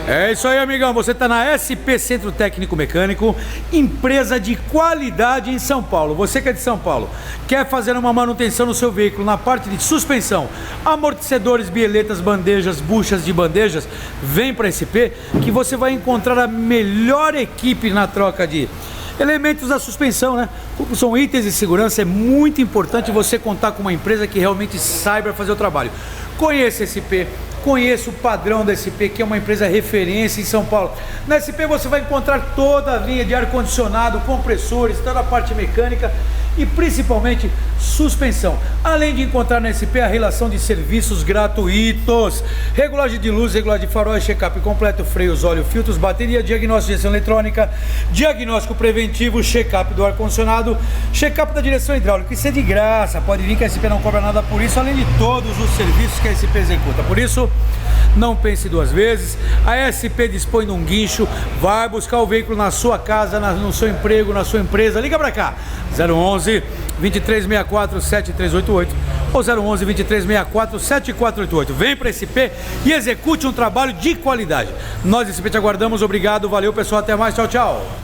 É isso aí, amigão, você está na SP Centro Técnico Mecânico, empresa de qualidade em São Paulo. Você que é de São Paulo, quer fazer uma manutenção no seu veículo na parte de suspensão, amortecedores, bieletas, bandejas, buchas de bandejas, vem para a SP que você vai encontrar a melhor equipe na troca de elementos da suspensão, né? São itens de segurança, é muito importante você contar com uma empresa que realmente saiba fazer o trabalho. Conheça a SP, conheça o padrão da SP, que é uma empresa referência em São Paulo. Na SP você vai encontrar toda a linha de ar-condicionado, compressores, toda a parte mecânica e principalmente suspensão. Além de encontrar na SP a relação de serviços gratuitos, regulagem de luz, regulagem de faróis, check-up completo, freios, óleo, filtros, bateria, diagnóstico de injeção eletrônica, diagnóstico preventivo, check-up do ar-condicionado, check-up da direção hidráulica. Isso é de graça, pode vir que a SP não cobra nada por isso, além de todos os serviços que a SP executa. Por isso, não pense duas vezes, a SP dispõe de um guincho, vai buscar o veículo na sua casa, no seu emprego, na sua empresa. Liga pra cá, 011 2364 7388 ou 011 2364 7488. Vem pra SP e execute um trabalho de qualidade. Nós, SP, te aguardamos. Obrigado, valeu pessoal, até mais, tchau, tchau.